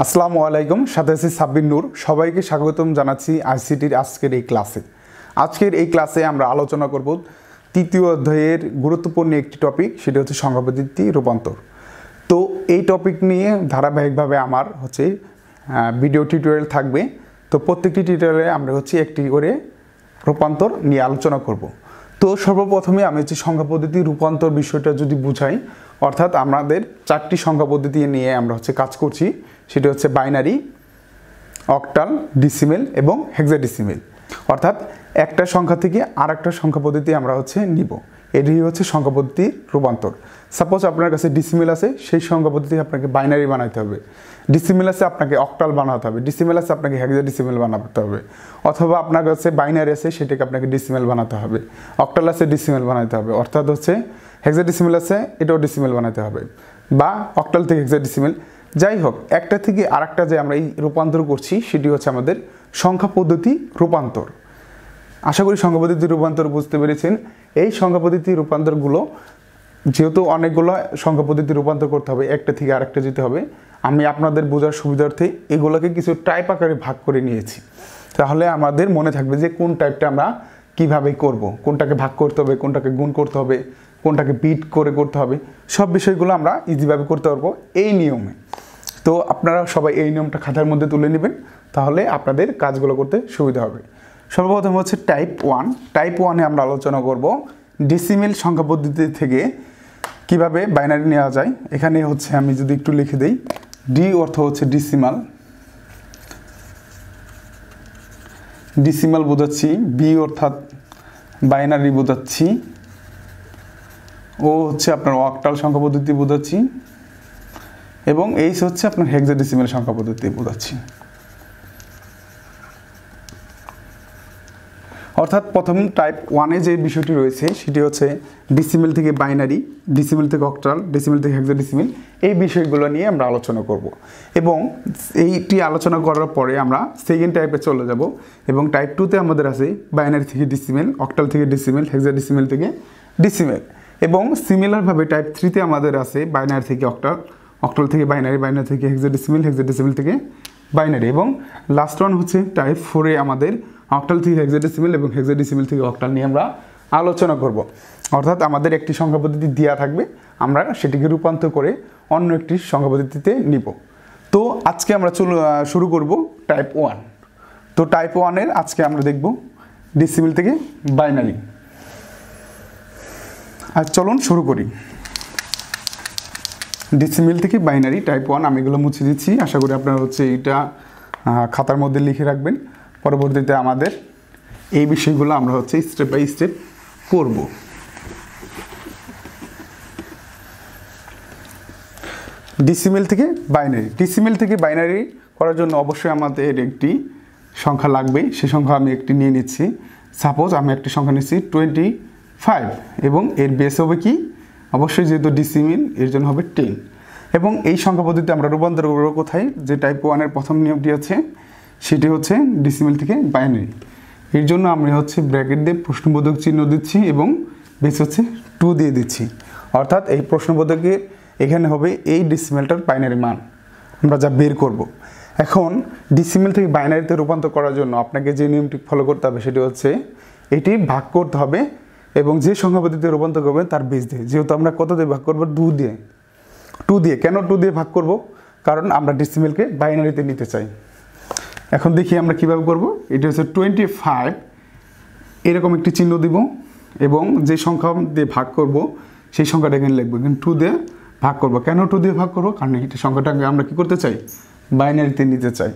আসসালামু আলাইকুম, সাথে আছি সাব্বির নূর। সবাইকে স্বাগতম জানাচ্ছি আইসিটির আজকের এই ক্লাসে। আজকের এই ক্লাসে আমরা আলোচনা করব তৃতীয় অধ্যায়ের গুরুত্বপূর্ণ একটি টপিক, সেটি হচ্ছে সংখ্যা পদ্ধতি রূপান্তর। তো এই টপিক নিয়ে ধারাবাহিকভাবে আমার ভিডিও টিউটোরিয়াল থাকবে। তো প্রত্যেকটি টিউটোরিয়ালে আমরা একটি করে রূপান্তর নিয়ে আলোচনা করব। তো সর্বপ্রথমে আমি সংখ্যা পদ্ধতি রূপান্তর বিষয়টা যদি বুঝাই, অর্থাৎ আমাদের চারটি সংখ্যা পদ্ধতি নিয়ে আমরা কাজ করছি। সেটি হচ্ছে বাইনারি, অক্টাল, ডিসিমেল এবং হেক্সাডেসিমেল। অর্থাৎ একটা সংখ্যা থেকে আর একটা সংখ্যা পদ্ধতি আমরা নিব। এটি হচ্ছে সংখ্যা পদ্ধতির রূপান্তর। সাপোজ আপনার কাছে ডিসিমেল আছে, সেই সংখ্যা পদ্ধতি আপনাকে বাইনারি বানাতে হবে। ডিসিমেল আছে, আপনাকে অক্টাল বানাতে হবে। ডিসিমেল আছে, আপনাকে হেক্সাডেসিমেল বানাতে হবে। অথবা আপনার কাছে বাইনারি আছে, সেটাকে আপনাকে ডিসিমেল বানাতে হবে। অক্টাল আছে, ডিসিমেল বানাতে হবে। অর্থাৎ হেক্সাডেসিমেল আছে, এটাও ডিসিমেল বানাতে হবে, বা অক্টাল থেকে হেক্সাডেসিমেল। যাই হোক, একটা থেকে আরেকটা যে আমরা এই রূপান্তর করছি, সেটি হচ্ছে আমাদের সংখ্যা পদ্ধতি রূপান্তর। আশা করি সংখ্যা পদ্ধতি রূপান্তর বুঝতে পেরেছেন। এই সংখ্যা পদ্ধতি রূপান্তরগুলো যেহেতু অনেকগুলো সংখ্যা পদ্ধতি রূপান্তর করতে হবে, একটা থেকে আরেকটা যেতে হবে, আমি আপনাদের বোঝার সুবিধার্থে এগুলোকে কিছু টাইপ আকারে ভাগ করে নিয়েছি। তাহলে আমাদের মনে থাকবে যে কোন টাইপটা আমরা কিভাবে করব, কোনটাকে ভাগ করতে হবে, কোনটাকে গুণ করতে হবে, কোনটাকে বিট করে করতে হবে, সব বিষয়গুলো আমরা ইজিভাবে করতে পারবো এই নিয়মে। তো আপনারা সবাই এই নিয়মটা খাতার মধ্যে তুলে নেবেন, তাহলে আপনাদের কাজগুলো করতে সুবিধা হবে। সর্বপ্রথম টাইপ 1। টাইপ 1-এ আমরা আলোচনা করব ডিসিমেল সংখ্যা পদ্ধতি থেকে কিভাবে বাইনারি নেওয়া যায়। এখানে আমি যদি একটু লিখে দেই, ডি অর্থ ডিসিমাল, ডিসিমাল বোঝাচ্ছি। বি অর্থাৎ বাইনারি বোঝাচ্ছি। ও আপনার অক্টাল সংখ্যা পদ্ধতি বোঝাচ্ছি। এবং এইচ আপনার হেক্সাডেসিমেল সংখ্যা পদ্ধতি বোঝাচ্ছি। অর্থাৎ প্রথম টাইপ 1-এ যে বিষয়টি রয়েছে, সেটি ডিসিমেল থেকে বাইনারি, ডিসিমেল থেকে অক্টাল, ডিসিমেল থেকে হেক্সাডেসিমেল, এই বিষয়গুলো নিয়ে আমরা আলোচনা করব। এবং এইটি আলোচনা করার পরে আমরা সেকেন্ড টাইপে চলে যাব। এবং টাইপ 2-তে আমাদের আছে বাইনারি থেকে ডিসিমেল, অক্টাল থেকে ডিসিমেল, হেক্সাডেসিমেল থেকে ডিসিমেল। এবং সিমিলারভাবে টাইপ 3-তে আমাদের আছে বাইনারি থেকে অক্টাল, অক্টাল থেকে বাইনারি, বাইনারি থেকে হেক্সাডেসিমেল, হেক্সাডেসিমেল থেকে বাইনারি। এবং লাস্ট ওয়ান টাইপ 4-এ আমাদের অক্টাল থেকে হেক্সাডেসিমেল এবং হেক্সাডেসিমেল থেকে অক্টাল নিয়ে আমরা আলোচনা করব। অর্থাৎ আমাদের একটি সংখ্যা পদ্ধতি দেওয়া থাকবে, আমরা সেটিকে রূপান্তর করে অন্য একটি সংখ্যা পদ্ধতিতে নিব। তো আজকে আমরা শুরু করব টাইপ 1। তো টাইপ 1-এর আজকে আমরা দেখব ডিসিমেল থেকে বাইনারি। আর চলুন শুরু করি। ডিসিমেল থেকে বাইনারি টাইপ 1, আমি এগুলো মুছে দিচ্ছি। আশা করি আপনারা এইটা খাতার মধ্যে লিখে রাখবেন। পরবর্তীতে আমাদের এই বিষয়গুলো আমরা স্টেপ বাই স্টেপ করব। ডিসিমেল থেকে বাইনারি। ডিসিমেল থেকে বাইনারি করার জন্য অবশ্যই আমাদের একটি সংখ্যা লাগবে। সে সংখ্যা আমি একটি নিয়ে নিচ্ছি। সাপোজ আমি একটি সংখ্যা নিচ্ছি 25, এবং এর বেস হবে কি, অবশ্যই যেহেতু ডিসিমেল এর জন্য হবে 10। এবং এই সংখ্যা পদ্ধতিতে আমরা রূপান্তর করব কোথায়, যে টাইপ 1-এর প্রথম নিয়মটি সেটি ডিসিমেল থেকে বাইনারি। এর জন্য আমি ব্র্যাকেট দিয়ে প্রশ্নবোধক চিহ্ন দিচ্ছি এবং বেস 2 দিয়ে দিচ্ছি। অর্থাৎ এই প্রশ্নবোধকের এখানে হবে এই ডিসিমেলটার বাইনারি মান আমরা যা বের করব। এখন ডিসিমেল থেকে বাইনারিতে রূপান্তর করার জন্য আপনাকে যে নিয়মটি ফলো করতে হবে, সেটি এটি ভাগ করতে হবে। এবং যে সংখ্যা পদ্ধতিতে রূপান্তর করবেন তার বেস দিয়ে, যেহেতু আমরা কত দিয়ে ভাগ করবো, 2 দিয়ে। 2 দিয়ে কেন 2 দিয়ে ভাগ করব, কারণ আমরা ডিসিমেলকে বাইনারিতে নিতে চাই। এখন দেখি আমরা কিভাবে করব। এটি 25, এরকম একটি চিহ্ন দিব এবং যে সংখ্যা দিয়ে ভাগ করব সেই সংখ্যাটা এখানে লিখবো। কিন্তু 2 দিয়ে ভাগ করব। কেন 2 দিয়ে ভাগ করবো, কারণ এই সংখ্যাটাকে আমরা কি করতে চাই, বাইনারিতে নিতে চাই।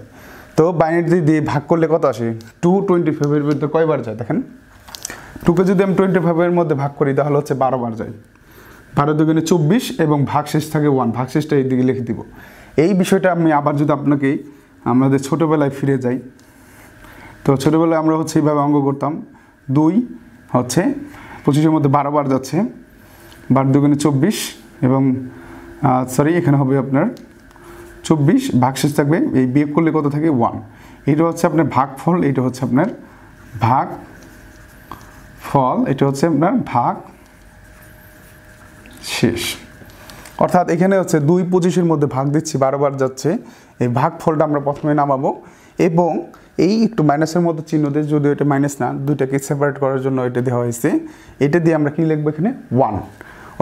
তো বাইনারিতে দিয়ে ভাগ করলে কত আসে, 2 25-এর মধ্যে কয়বার যায় দেখেন। 2কে যদি আমি 25-এর মধ্যে ভাগ করি, তাহলে 12 বার যায়। 12 দুগুণে 24 এবং ভাগশেষ থাকে 1। ভাগশেষটা এই দিকে লিখে দিব। এই বিষয়টা আমি আবার যদি আপনাকে আমাদের ছোটোবেলায় ফিরে যাই, তো ছোটোবেলায় আমরা এইভাবে অঙ্ক করতাম। 2 25-এর মধ্যে 12 বার যাচ্ছে, 12 দুগুণে 24 এবং এখানে হবে আপনার 24, ভাগশেষ থাকবে, এই বিয়োগ করলে কত থাকে 1। এটা আপনার ভাগফল, এটা আপনার ভাগ ফল, এটা আপনার ভাগ শেষ। অর্থাৎ এখানে হচ্ছে 2 25-এর মধ্যে ভাগ দিচ্ছি, 12 বার যাচ্ছে। এই ভাগফলটা আমরা প্রথমে নামাবো এবং এই একটু মাইনাসের মতো চিহ্ন দিয়ে, যদিও এটা মাইনাস না, দুইটাকে সেপারেট করার জন্য এটা দেওয়া হয়েছে। এটা দিয়ে আমরা কি লিখবো এখানে 1,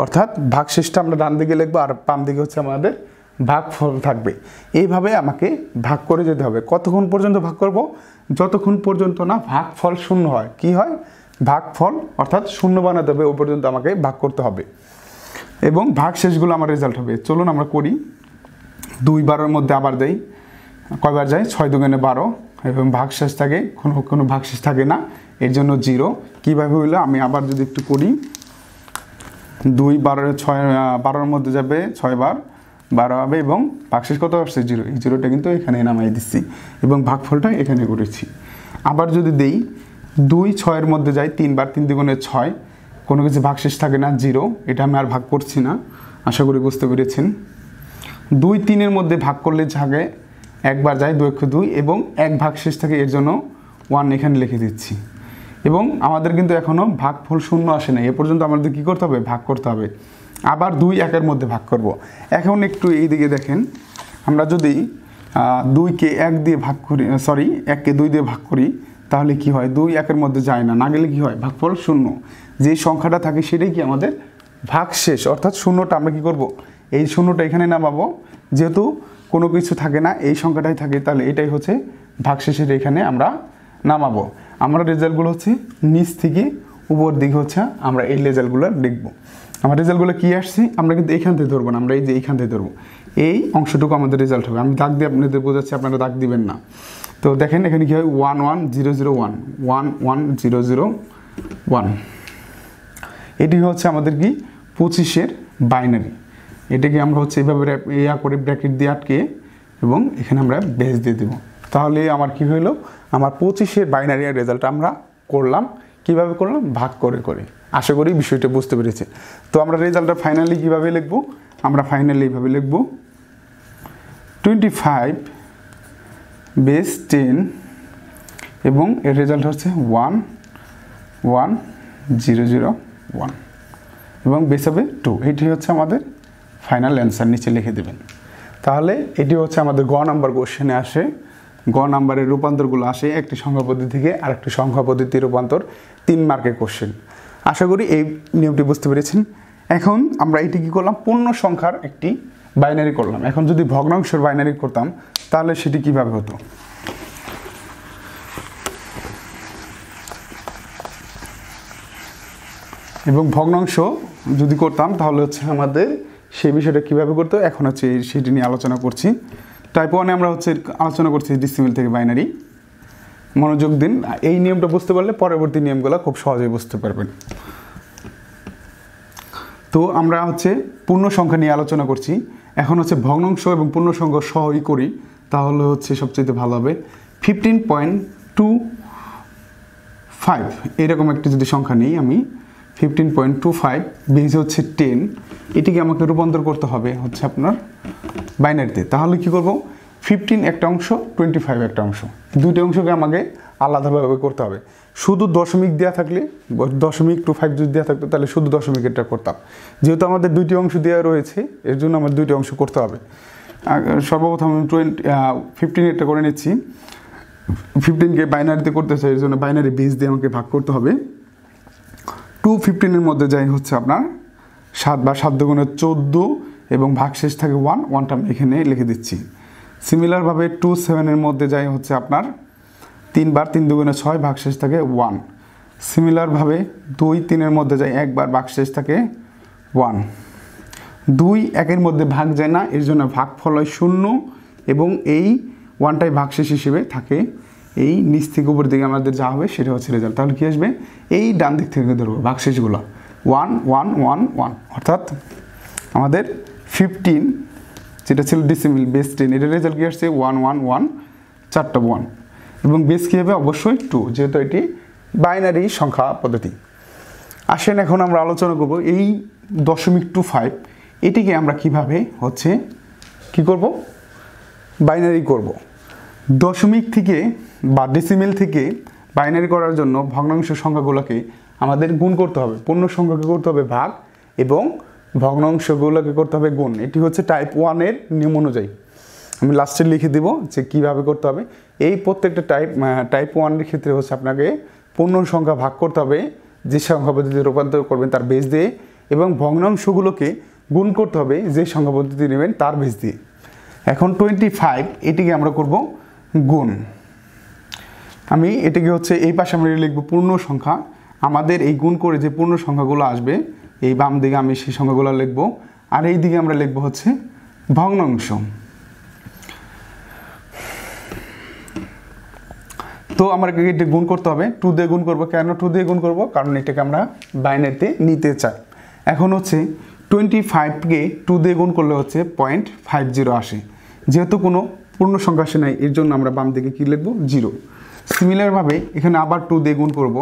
অর্থাৎ ভাগশেষটা আমরা ডান দিকে লিখবো আর বাম দিকে হচ্ছে আমাদের ভাগফল থাকবে। এইভাবে আমাকে ভাগ করে যেতে হবে। কতক্ষণ পর্যন্ত ভাগ করব? যতক্ষণ পর্যন্ত না ভাগফল শূন্য হয়। কি হয়? ভাগফল অর্থাৎ শূন্য বানাতে হবে, ওই পর্যন্ত আমাকে ভাগ করতে হবে এবং ভাগশেষগুলো আমার রেজাল্ট হবে। চলুন আমরা করি। 2 12-এর মধ্যে আবার দেই, কয়বার যায়? 6 দুগুণে 12 এবং ভাগশেষ থাকে, কোনো ভাগশেষ থাকে না, এর জন্য 0। কীভাবে হইলো আমি আবার যদি একটু করি, 2 12-এর মধ্যে যাবে 6 বার, 12 হবে এবং ভাগশেষ কত আসছে? 0। এই 0টা কিন্তু এখানে নামাই দিচ্ছি এবং ভাগফলটা এখানে করেছি। আবার যদি দেই, 2 6-এর মধ্যে যাই 3 বার, 3 দুগুণে 6, কোনো কিছু ভাগশেষ থাকে না, 0। এটা আমি আর ভাগ করছি না, আশা করি বুঝতে পেরেছেন। 2 3-এর মধ্যে ভাগ করলে থাকে, একবার যায় 2 1 2 এবং এক ভাগশেষ থাকে, এর জন্য 1 এখানে লিখে দিচ্ছি। এবং আমাদের কিন্তু এখনও ভাগফল শূন্য আসে না, এ পর্যন্ত আমাদের কী করতে হবে? ভাগ করতে হবে। আবার 2 1-এর মধ্যে ভাগ করব। এখন একটু এই দিকে দেখেন, আমরা যদি 2-কে 1 দিয়ে ভাগ করি, 1-কে 2 দিয়ে ভাগ করি, তাহলে কি হয়? 2 1-এর মধ্যে যায় না, না গেলে কি হয়? ভাগফল শূন্য। যে সংখ্যাটা থাকে সেটাই কি আমাদের ভাগশেষ, অর্থাৎ শূন্যটা আমরা কি করব? এই শূন্যটা এখানে নামাবো। যেহেতু কোনো কিছু থাকে না, এই সংখ্যাটাই থাকে, তাহলে এটাই হচ্ছে ভাগশেষের এখানে আমরা নামাবো। আমরা রেজাল্টগুলো হচ্ছে নিচ থেকে উপর দিকে হচ্ছে আমরা এই রেজাল্টগুলো লিখব। আমার রেজাল্টগুলো কী আসছে আমরা কিন্তু এইখান থেকে ধরবো না, আমরা এই যে এইখান থেকে ধরবো। এই অংশটুকু আমাদের রেজাল্ট হবে। আমি দাগ দিয়ে আপনাদের বোঝাচ্ছি, আপনারা দাগ দিবেন না। তো দেখেন এখানে কী হয়? 1 1 0 0 1 1 1 0 0 1। এটি হচ্ছে আমাদের কি 25-এর বাইনারি। এটাকে আমরা হচ্ছে এইভাবে করে ব্র্যাকেট দিয়ে আটকে এবং এখানে আমরা বেস দিয়ে দেবো। তাহলে আমার কি হলো? আমার 25-এর বাইনারি রেজাল্ট আমরা করলাম। কিভাবে করলাম? ভাগ করে করে। আশা করি বিষয়টা বুঝতে পেরেছি। তো আমরা রেজাল্টটা ফাইনালি কীভাবে লিখব? আমরা ফাইনালি এইভাবে লিখব, 25 বেস 10 এবং এর রেজাল্ট হচ্ছে 1 1 0 0 1 এবং বেস হবে 2। এটি হচ্ছে আমাদের ফাইনাল অ্যান্সার, নিচে লিখে দেবেন। তাহলে এটি হচ্ছে আমাদের গ নাম্বার কোশ্চেনে আসে। গ নাম্বারের রূপান্তরগুলো আসে একটি সংখ্যা পদ্ধতি থেকে আরেকটি সংখ্যা পদ্ধতির রূপান্তর, 3 মার্কের কোশ্চেন। আশা করি এই নিয়মটি বুঝতে পেরেছেন। এখন আমরা এটি কী করলাম? পূর্ণ সংখ্যার একটি বাইনারি করলাম। এখন যদি ভগ্নাংশের বাইনারি করতাম তাহলে সেটি কিভাবে হতো? এবং ভগ্নাংশ যদি করতাম তাহলে হচ্ছে আমাদের সেই বিষয়টা কীভাবে করতে হয় এখন হচ্ছে সেটি নিয়ে আলোচনা করছি। টাইপ 1-এ আমরা হচ্ছে আলোচনা করছি ডেসিমেল থেকে বাইনারি। মনোযোগ দিন, এই নিয়মটা বুঝতে পারলে পরবর্তী নিয়মগুলো খুব সহজেই বুঝতে পারবেন। তো আমরা হচ্ছে পূর্ণ সংখ্যা নিয়ে আলোচনা করছি। এখন হচ্ছে ভগ্নাংশ এবং পূর্ণ সংখ্যা সহই করি, তাহলে হচ্ছে সবচেয়ে ভালো হবে। 15.25 এরকম একটি যদি সংখ্যা নেই আমি, 15.25 বেস হচ্ছে 10, এটিকে আমাকে রূপান্তর করতে হবে হচ্ছে আপনার বাইনারিতে। তাহলে কি করব? 15 একটা অংশ, 25 একটা অংশ, দুইটা অংশকে আমাকে আলাদাভাবে করতে হবে। শুধু দশমিক দেওয়া থাকলে, 0.25 যদি দেওয়া থাকতো তাহলে শুধু দশমিকেরটা করতাম। যেহেতু আমাদের দুইটি অংশ দেওয়া রয়েছে, এর জন্য আমার দুইটি অংশ করতে হবে। সর্বপ্রথম আমি 15 করে নিচ্ছি। 15কে বাইনারিতে করতে চাই, এর জন্য বাইনারি বেস দিয়ে আমাকে ভাগ করতে হবে। 215-এর মধ্যে যাই হচ্ছে আপনার 7 বা 7 দুগুণে 14 এবং ভাগশেষ থাকে 1, 1টা আমি এখানে লিখে দিচ্ছি। সিমিলারভাবে 27-এর মধ্যে যাই হচ্ছে আপনার 3 বার, 3 দুগুণে 6, ভাগশেষ থাকে 1। সিমিলারভাবে 2 3-এর মধ্যে যাই একবার, ভাগশেষ থাকে 1। 2 1-এর মধ্যে ভাগ যায় না, এর জন্য ভাগফল হয় 0 এবং এই 1টাই ভাগশেষ হিসেবে থাকে। এই নিচ থেকে উপর দিকে আমাদের যা হবে সেটা হচ্ছে রেজাল্ট। তাহলে কী আসবে? এই ডান দিক থেকে ধরবো ভাগশেষগুলো 1 1 1 1, অর্থাৎ আমাদের 15 যেটা ছিল ডিসিমিল বেস 10, এটার রেজাল্ট কী আসছে? 1 1 1, 4টা 1 এবং বেস কী হবে? অবশ্যই 2, যেহেতু এটি বাইনারি সংখ্যা পদ্ধতি। আসেন এখন আমরা আলোচনা করব এই 0.25 এটিকে আমরা কিভাবে হচ্ছে কি করব? বাইনারি করব। দশমিক থেকে বা ডেসিমেল থেকে বাইনারি করার জন্য ভগ্নাংশ সংখ্যাগুলোকে আমাদের গুণ করতে হবে, পূর্ণ সংখ্যাকে করতে হবে ভাগ এবং ভগ্নাংশগুলোকে করতে হবে গুণ। এটি হচ্ছে টাইপ 1 এর নিয়ম অনুযায়ী। আমি লাস্টে লিখে দিব যে কীভাবে করতে হবে। এই প্রত্যেকটা টাইপ 1 এর ক্ষেত্রে হচ্ছে আপনাকে পূর্ণ সংখ্যা ভাগ করতে হবে, যে সংখ্যা পদ্ধতিতে রূপান্তর করবেন তার বেস দিয়ে, এবং ভগ্নাংশগুলোকে গুণ করতে হবে যে সংখ্যা পদ্ধতি নেবেন তার বেস দিয়ে। এখন 25 এটিকে আমরা করব গুণ। আমি এটাকে হচ্ছে এই পাশে আমরা লিখব পূর্ণ সংখ্যা। আমাদের এই গুণ করে যে পূর্ণ সংখ্যাগুলো আসবে এই বাম দিকে আমি সেই সংখ্যাগুলো লিখব, আর এই দিকে আমরা লিখব হচ্ছে ভগ্নাংশ। তো আমাকে এটি গুণ করতে হবে, 2 দিয়ে গুণ করব। কেন 2 দিয়ে গুণ করব? কারণ এটাকে আমরা বাইনারিতে নিতে চাই। এখন হচ্ছে 25কে 2 দিয়ে গুণ করলে হচ্ছে 0.50 আসে। যেহেতু কোনো পূর্ণ সংখ্যা আসে নাই, এর জন্য আমরা বাম দিকে কী লিখব? 0। সিমিলারভাবে এখানে আবার 2 দিয়ে গুণ করব।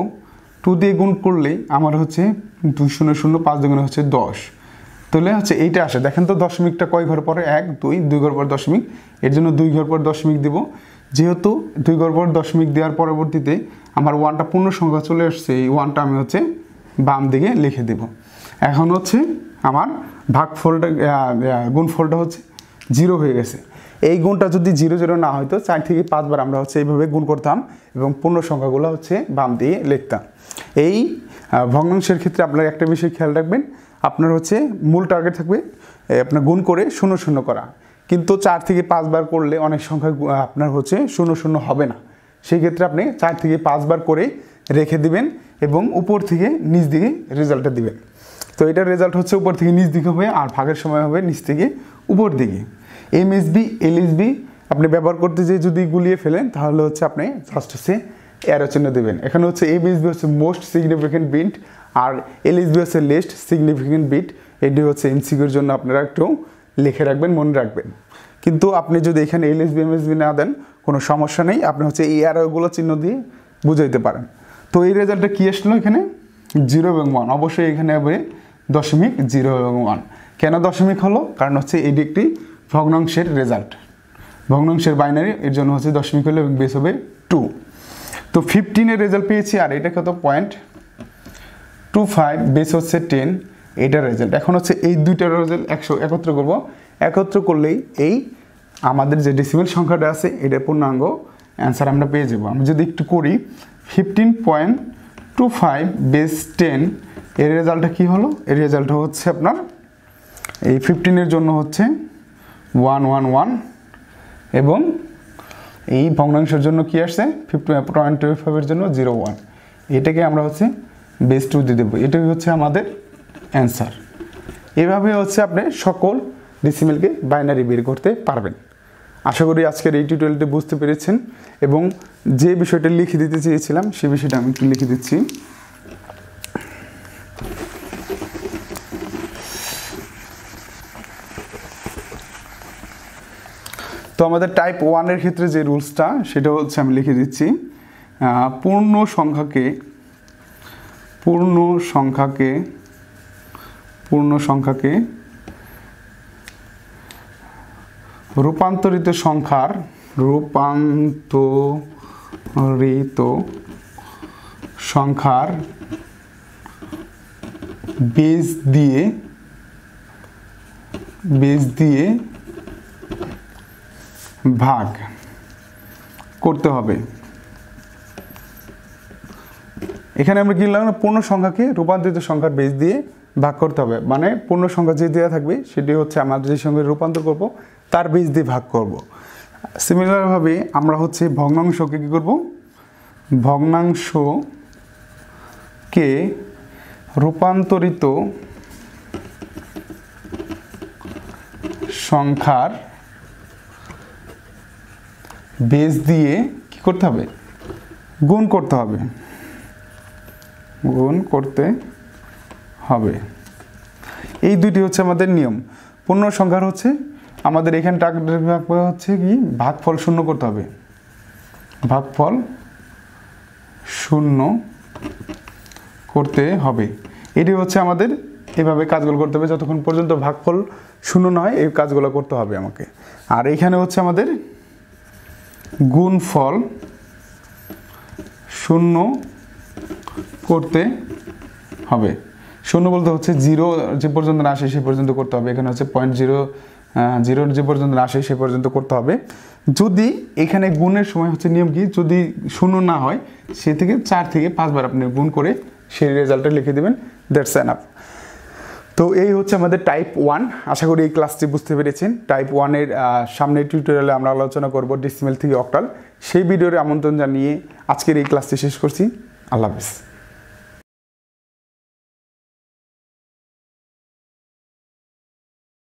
2 দিয়ে গুণ করলে আমার হচ্ছে 2 0 0 5 দুগুণে হচ্ছে 10। তাহলে হচ্ছে এইটা আসে। দেখেন তো দশমিকটা কয় ঘর পরে? 1 2 ঘর পর দশমিক, এর জন্য 2 ঘর পর দশমিক দিব। যেহেতু 2 ঘর পর দশমিক দেওয়ার পরবর্তীতে আমার 1টা পূর্ণ সংখ্যা চলে আসছে, এই 1টা আমি হচ্ছে বাম দিকে লিখে দেব। এখন হচ্ছে আমার ভাগফলটা গুণফলটা হচ্ছে 0 হয়ে গেছে। এই গুণটা যদি 0 0 না হয়তো 4 থেকে 5 বার আমরা হচ্ছে এইভাবে গুণ করতাম এবং পূর্ণ সংখ্যাগুলো হচ্ছে বাম দিয়ে লিখতাম। এই ভগ্নাংশের ক্ষেত্রে আপনারা একটা বিষয় খেয়াল রাখবেন, আপনার হচ্ছে মূল টার্গেট থাকবে আপনার গুণ করে 0 0 করা। কিন্তু 4 থেকে 5 বার করলে অনেক সংখ্যা আপনার হচ্ছে 0 0 হবে না। সেই ক্ষেত্রে আপনি 4 থেকে 5 বার করে রেখে দিবেন এবং উপর থেকে নিচ দিকে রেজাল্টটা দিবেন। তো এটার রেজাল্ট হচ্ছে উপর থেকে নিচ দিকে হবে, আর ভাগের সময় হবে নিচ থেকে উপর দিকে। এমএসবি এলএসবি আপনি ব্যবহার করতে যেয়ে যদি গুলিয়ে ফেলেন তাহলে হচ্ছে আপনি ফার্স্ট হচ্ছে অ্যারো চিহ্ন দেবেন। এখানে হচ্ছে এমএসবি হচ্ছে মোস্ট সিগনিফিকেন্ট বিট, আর এলএসবি হচ্ছে লিস্ট সিগনিফিকেন্ট বিট। এটি হচ্ছে এমসিকিউর জন্য আপনারা একটু লিখে রাখবেন, মনে রাখবেন। কিন্তু আপনি যদি এখানে এলএসবি এমএসবি না দেন কোনো সমস্যা নেই, আপনি হচ্ছে এই অ্যারোগুলো চিহ্ন দিয়ে বুঝাইতে পারেন। তো এই রেজাল্টটা কী আসলো? এখানে 0 এবং 1। অবশ্যই এখানে হবে 0.0 এবং 1। কেন দশমিক হলো? কারণ হচ্ছে এটি একটি ভগ্নাংশের রেজাল্ট, ভগ্নাংশের বাইনারি, এর জন্য হচ্ছে দশমিক হলো এবং বেস হবে 2। তো 15 রেজাল্ট পেয়েছি, আর এটা কত? 0.25, বেস হচ্ছে 10, এইটার রেজাল্ট। এখন হচ্ছে এই দুইটার রেজাল্ট একত্র করব। একত্র করলেই এই আমাদের যে ডেসিমেল সংখ্যাটা আছে এটার পূর্ণাঙ্গ অ্যান্সার আমরা পেয়ে যাব। আমি যদি একটু করি 15.25 বেস 10, এর রেজাল্টটা কী হলো? এর রেজাল্টটা হচ্ছে আপনার এই 15-এর জন্য হচ্ছে 111, এবং এই ভগ্নাংশের জন্য কি আসছে? 0.25-এর জন্য 01। এটাকে আমরা হচ্ছে বেস 2 দিয়ে দেবো। এটাই হচ্ছে আমাদের অ্যান্সার। এভাবে হচ্ছে আপনি সকল ডেসিমেলকে বাইনারি বের করতে পারবেন। আশা করি আজকের এই টিউটোরিয়ালটি বুঝতে পেরেছেন, এবং যে বিষয়টা লিখে দিতে চেয়েছিলাম সেই বিষয়টা আমি একটু লিখে দিচ্ছি। তো আমাদের টাইপ 1 এর ক্ষেত্রে যে রুলসটা সেটা হচ্ছে আমি লিখে দিচ্ছি, পূর্ণ সংখ্যাকে রূপান্তরিত সংখ্যার বেস দিয়ে ভাগ করতে হবে। এখানে আমরা কি লিখলাম? পূর্ণ সংখ্যাকে রূপান্তরিত সংখ্যার বেস দিয়ে ভাগ করতে হবে, মানে পূর্ণ সংখ্যা যে দেওয়া থাকবে সেটি হচ্ছে আমরা যে সঙ্গে রূপান্তর করব তার বেস দিয়ে ভাগ করব। সিমিলারভাবে আমরা হচ্ছে ভগ্নাংশকে কী করব? ভগ্নাংশকে রূপান্তরিত সংখ্যার বেস দিয়ে কি করতে হবে? গুণ করতে হবে। এই দুটি হচ্ছে আমাদের নিয়ম। পূর্ণ সংখ্যার হচ্ছে আমাদের এখানে টার্গেট হচ্ছে কি? ভাগফল 0 করতে হবে, ভাগফল 0 করতে হবে। এটি হচ্ছে আমাদের এভাবে কাজগুলো করতে হবে যতক্ষণ পর্যন্ত ভাগফল 0 না হয়, এই কাজগুলো করতে হবে আমাকে। আর এখানে হচ্ছে আমাদের গুণফল 0 করতে হবে। শূন্য বলতে হচ্ছে জিরো যে পর্যন্ত না আসে সে পর্যন্ত করতে হবে। এখানে হচ্ছে 0.0 যে পর্যন্ত না আসে সে পর্যন্ত করতে হবে। যদি এখানে গুণের সময় হচ্ছে নিয়ম কি, যদি শূন্য না হয় সে থেকে 4 থেকে 5 বার আপনি গুণ করে সেই রেজাল্টটা লিখে দেবেন, দ্যাটস এনাফ। তো এই হচ্ছে আমাদের টাইপ 1। আশা করি এই ক্লাসটি বুঝতে পেরেছেন। টাইপ 1-এর সামনের টিউটোরিয়ালে আমরা আলোচনা করব ডেসিমেল থেকে অক্টাল। সেই ভিডিওর আমন্ত্রণ জানিয়ে আজকের এই ক্লাসটি শেষ করছি। আল্লাহ হাফেজ।